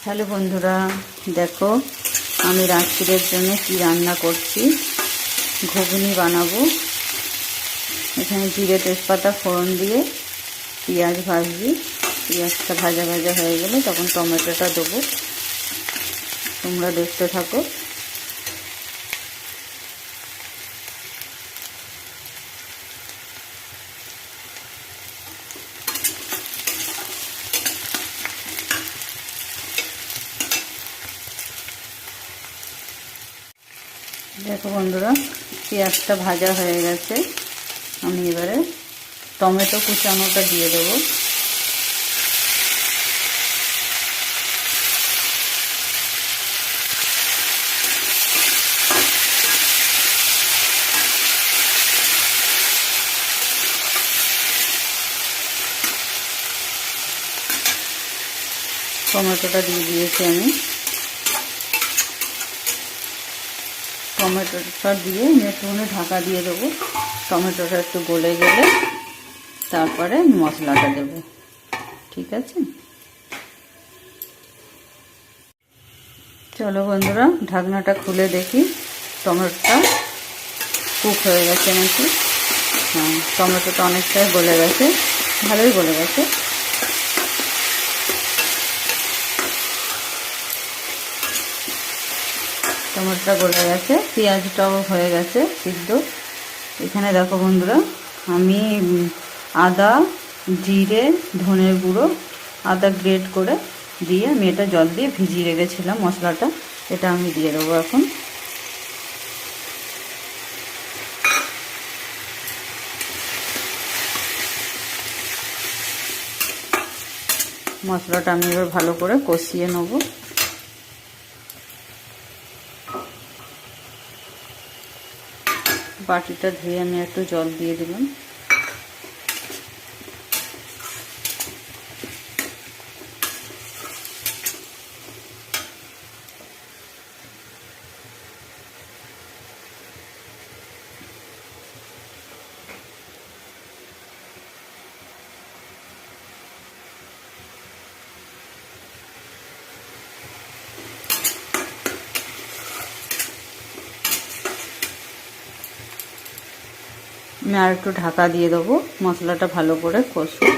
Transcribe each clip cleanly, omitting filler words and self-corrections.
Hello বন্ধুরা, দেখো আমি রাত্রির জন্য কি রান্না করছি। ঘুগনি বানাবো। এখানে জিরে তেজপাতা ফোড়ন দিয়ে পেঁয়াজ ভাজছি। পেঁয়াজটা ভাজা ভাজা হয়ে গেলে তখন টমেটোটা দেবো। তোমরা দেখতে থাকো। দেখো বন্ধুরা, পেঁয়াজটা ভাজা হয়ে গেছে। আমি এবারে টমেটো কুচানোটা দিয়ে দেবো। টমেটোটা দিয়ে দিয়েছি আমি। টমেটোটা দিয়ে একটুখানি ঢাকা দিয়ে দেবো। টমেটোটা একটু গলে গেলে তারপরে মশলাটা দেব। ঠিক আছে, চলো বন্ধুরা ঢাকনাটা খুলে দেখি টমেটোটা কুক হয়ে গেছে নাকি। হ্যাঁ, টমেটোটা অনেকটাই গলে গেছে, ভালোই গলে গেছে। টমেটোটা গলে গেছে, পেঁয়াজটাও হয়ে গেছে সিদ্ধ। এখানে দেখো বন্ধুরা, আমি আদা, জিরে, ধনের গুঁড়ো, আদা গ্রেট করে দিয়ে আমি এটা জল দিয়ে ভিজিয়ে রেখেছিলাম মশলাটা। এটা আমি দিয়ে দেবো এখন। মশলাটা আমি এবার ভালো করে কষিয়ে নেব। বাটিটা ধুয়ে আমি একটু জল দিয়ে দিলাম। আমি আর একটু ঢাকা দিয়ে দেবো, মশলাটা ভালো করে কষুক।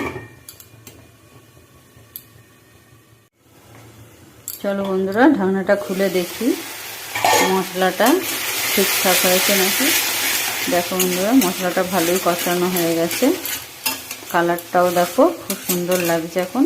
চলো বন্ধুরা ঢাকনাটা খুলে দেখি মশলাটা ঠিকঠাক হয়েছে নাকি। দেখো বন্ধুরা, মশলাটা ভালোই কষানো হয়ে গেছে। কালারটাও দেখো খুব সুন্দর লাগছে এখন।